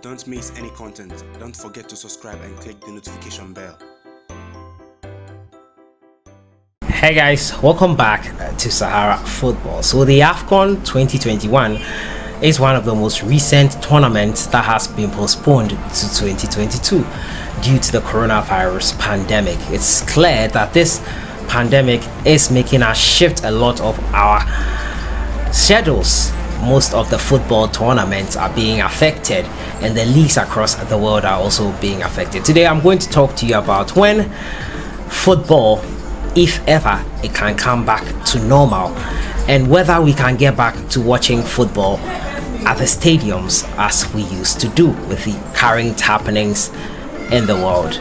Don't miss any content. Don't forget to subscribe and click the notification bell. Hey guys, welcome back to Sahara Football. So the Afcon 2021 is one of the most recent tournaments that has been postponed to 2022 due to the coronavirus pandemic. It's clear that this pandemic is making us shift a lot of our schedules. Most of the football tournaments are being affected, and the leagues across the world are also being affected. Today I'm going to talk to you about when football, if ever, it can come back to normal, and whether we can get back to watching football at the stadiums as we used to do with the current happenings in the world.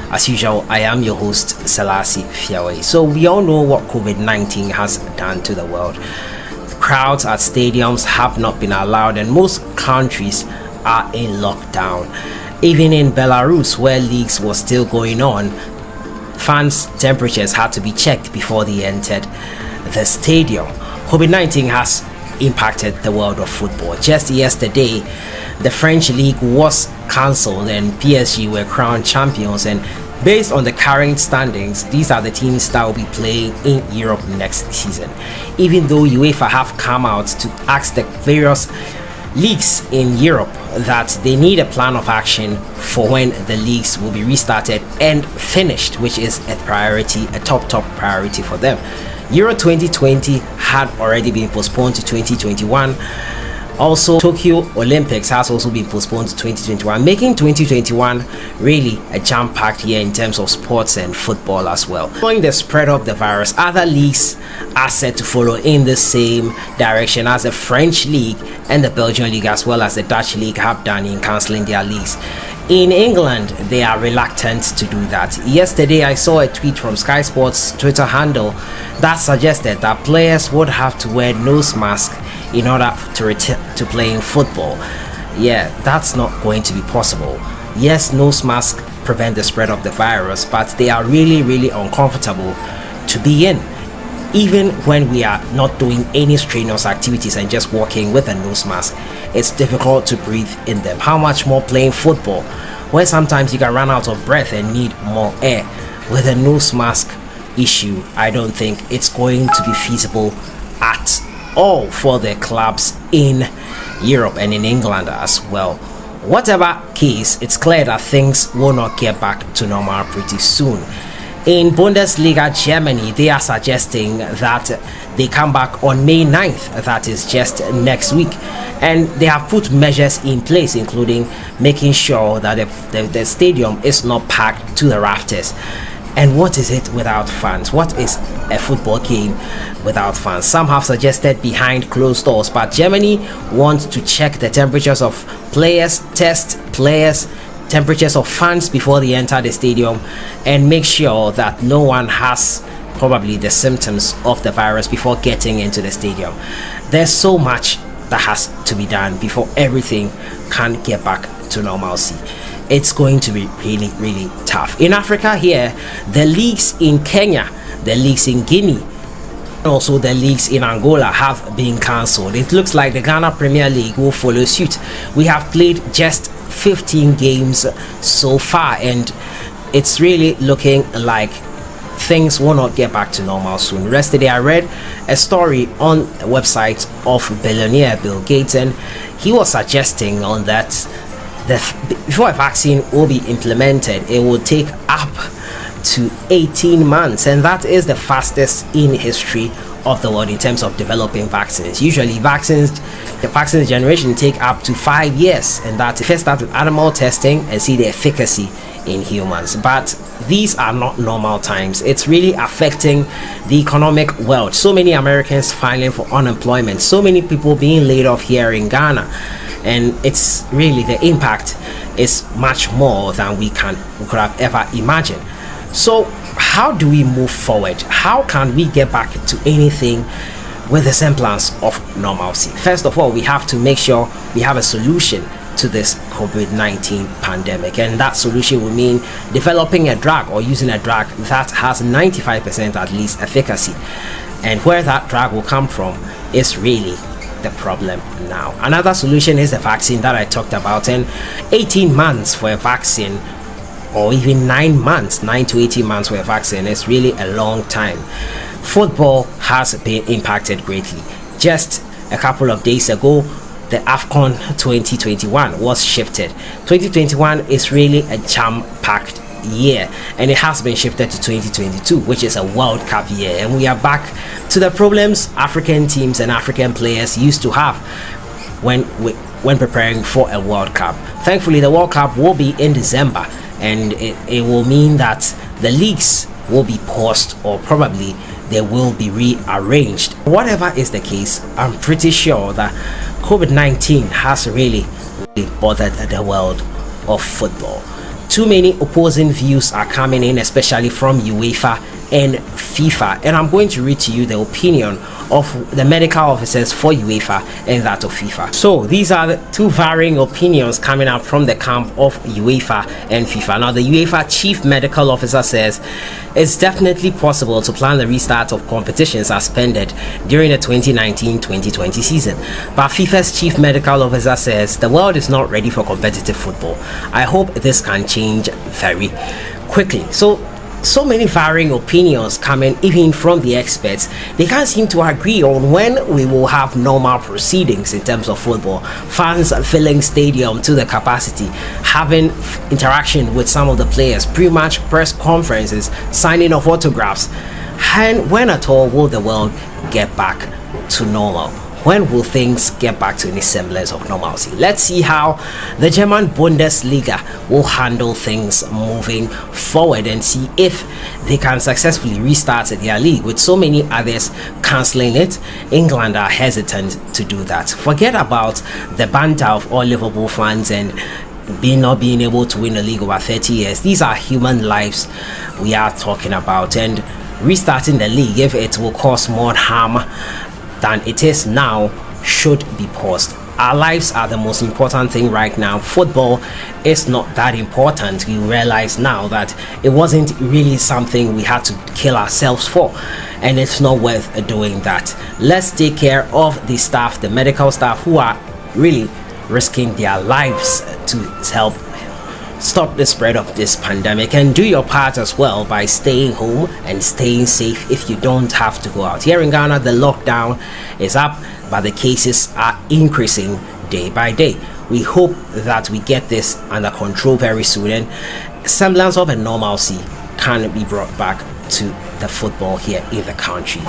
As usual, I am your host, Selassie Fiawe. So we all know what COVID-19 has done to the world. Crowds at stadiums have not been allowed, and most countries are in lockdown. Even in Belarus, where leagues were still going on, fans' temperatures had to be checked before they entered the stadium. COVID-19 has impacted the world of football. Just yesterday, the French league was cancelled and PSG were crowned champions, and based on the current standings, these are the teams that will be playing in Europe next season. Even though UEFA have come out to ask the various leagues in Europe that they need a plan of action for when the leagues will be restarted and finished, which is a priority, a top priority for them. Euro 2020 had already been postponed to 2021. Also, Tokyo Olympics has also been postponed to 2021, making 2021 really a jam-packed year in terms of sports and football as well. Following the spread of the virus, other leagues are set to follow in the same direction as the French league and the Belgian league, as well as the Dutch league, have done in cancelling their leagues. In England, they are reluctant to do that. Yesterday, I saw a tweet from Sky Sports' Twitter handle that suggested that players would have to wear nose masks in order to return to playing football. Yeah, that's not going to be possible. Yes, nose masks prevent the spread of the virus, but they are really uncomfortable to be in. Even when we are not doing any strenuous activities and just walking with a nose mask, it's difficult to breathe in them. How much more playing football, where sometimes you can run out of breath and need more air? With a nose mask issue, I don't think it's going to be feasible at all for the clubs in Europe and in England as well. Whatever case, it's clear that things will not get back to normal pretty soon. In Bundesliga Germany, they are suggesting that they come back on May 9th, that is just next week, and they have put measures in place, including making sure that the stadium is not packed to the rafters. And what is it without fans? What is a football game without fans? Some have suggested behind closed doors, but Germany wants to check the temperatures of players, test players' temperatures of fans before they enter the stadium, and make sure that no one has probably the symptoms of the virus before getting into the stadium. There's so much that has to be done before everything can get back to normalcy. It's going to be really tough. In Africa here, the leagues in Kenya, the leagues in Guinea, and also the leagues in Angola have been cancelled. It looks like the Ghana Premier League will follow suit. We have played just 15 games so far, and it's really looking like things will not get back to normal soon. Yesterday I read a story on the website of billionaire Bill Gates, and he was suggesting on that before a vaccine will be implemented, it will take up to 18 months, and that is the fastest in history of the world in terms of developing vaccines. Usually the vaccine generation take up to 5 years, and that first start with animal testing and see the efficacy in humans. But these are not normal times. It's really affecting the economic world. So many Americans filing for unemployment, so many people being laid off here in Ghana, and it's really, the impact is much more than we could have ever imagined. So how do we move forward? How can we get back to anything with a semblance of normalcy? First of all, we have to make sure we have a solution to this COVID-19 pandemic, and that solution will mean developing a drug or using a drug that has 95% at least efficacy. And where that drug will come from is really the problem now. Another solution is the vaccine that I talked about, and 18 months for a vaccine, or even 9 months, 9 to 18 months for a vaccine is really a long time. Football has been impacted greatly. Just a couple of days ago, the Afcon 2021 was shifted. 2021 is really a jam-packed year, and it has been shifted to 2022, which is a World Cup year, and we are back to the problems African teams and African players used to have when preparing for a World Cup. Thankfully, the World Cup will be in December, and it will mean that the leagues will be paused, or probably they will be rearranged. Whatever is the case, I'm pretty sure that COVID-19 has really bothered the world of football. Too many opposing views are coming in, especially from UEFA and FIFA, and I'm going to read to you the opinion of the medical officers for UEFA and that of FIFA. So these are the two varying opinions coming up from the camp of UEFA and FIFA. Now, the UEFA chief medical officer says it's definitely possible to plan the restart of competitions suspended during the 2019-2020 season, but FIFA's chief medical officer says the world is not ready for competitive football. I hope this can change very quickly. So many varying opinions coming even from the experts. They can't seem to agree on when we will have normal proceedings in terms of football. Fans filling stadium to the capacity, having interaction with some of the players, pre-match press conferences, signing of autographs. And when at all will the world get back to normal? When will things get back to any semblance of normalcy? Let's see how the German Bundesliga will handle things moving forward, and see if they can successfully restart their league. With so many others cancelling it, England are hesitant to do that. Forget about the banter of all Liverpool fans and not being able to win a league over 30 years. These are human lives we are talking about, and restarting the league, if it will cause more harm than it is now, should be paused. Our lives are the most important thing right now. Football is not that important. We realize now that it wasn't really something we had to kill ourselves for, and it's not worth doing that. Let's take care of the staff, the medical staff, who are really risking their lives to help stop the spread of this pandemic, and do your part as well by staying home and staying safe if you don't have to go out. Here in Ghana, the lockdown is up, but the cases are increasing day by day. We hope that we get this under control very soon, and semblance of a normalcy can be brought back to the football here in the country.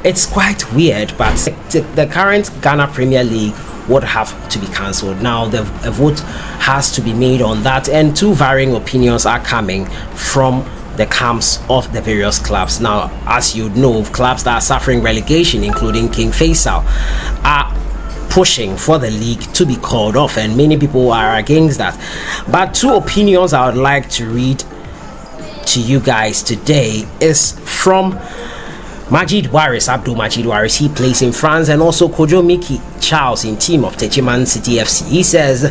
It's quite weird, but the current Ghana Premier League would have to be cancelled. Now, a vote has to be made on that, and two varying opinions are coming from the camps of the various clubs. Now, as you know, clubs that are suffering relegation, including King Faisal, are pushing for the league to be called off, and many people are against that. But two opinions I would like to read to you guys today is from Majid Waris, Abdul Majid Waris. He plays in France, and also Kojo Miki Charles in team of Techiman City FC. He says,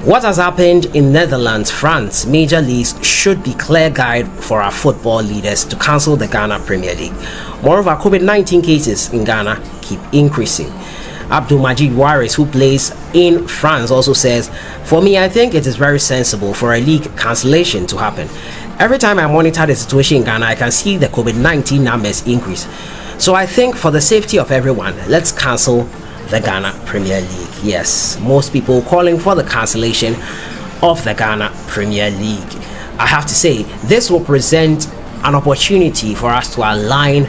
what has happened in Netherlands, France, major leagues should be clear guide for our football leaders to cancel the Ghana Premier League. Moreover, COVID-19 cases in Ghana keep increasing. Abdul Majid Waris, who plays in France, also says, for me, I think it is very sensible for a league cancellation to happen. Every time I monitor the situation in Ghana, I can see the COVID-19 numbers increase. So I think for the safety of everyone, let's cancel the Ghana Premier League. Yes, most people calling for the cancellation of the Ghana Premier League. I have to say, this will present an opportunity for us to align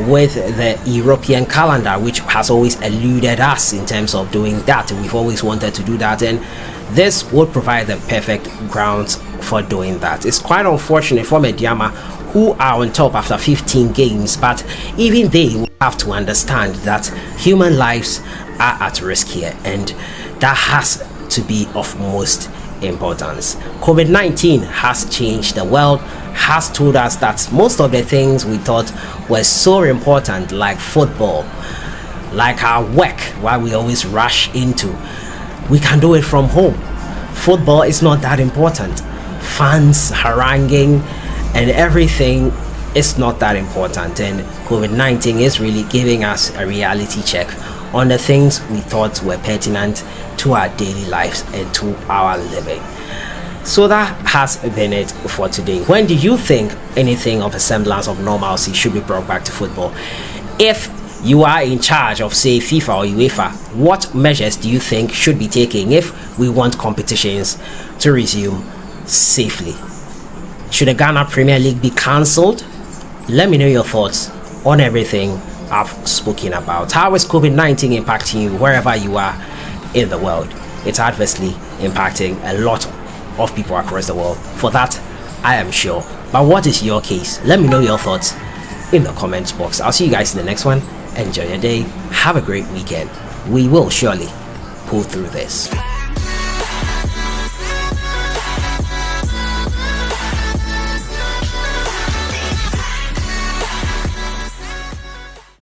with the European calendar, which has always eluded us in terms of doing that. We've always wanted to do that, and this would provide the perfect grounds for doing that. It's quite unfortunate for Mediama, who are on top after 15 games, but even they will have to understand that human lives are at risk here, and that has to be of most importance. COVID-19 has changed the world, has told us that most of the things we thought were so important, like football, like our work, why we always rush into, we can do it from home. Football is not that important. Fans haranguing and everything is not that important, and COVID-19 is really giving us a reality check on the things we thought were pertinent to our daily lives and to our living. So that has been it for today. When do you think anything of a semblance of normalcy should be brought back to football? If you are in charge of, say, FIFA or UEFA, what measures do you think should be taken if we want competitions to resume safely? Should the Ghana Premier League be cancelled? Let me know your thoughts on everything I've spoken about. How is COVID-19 impacting you wherever you are in the world? It's adversely impacting a lot of people across the world. For that, I am sure. But what is your case? Let me know your thoughts in the comments box. I'll see you guys in the next one. Enjoy your day. Have a great weekend. We will surely pull through this.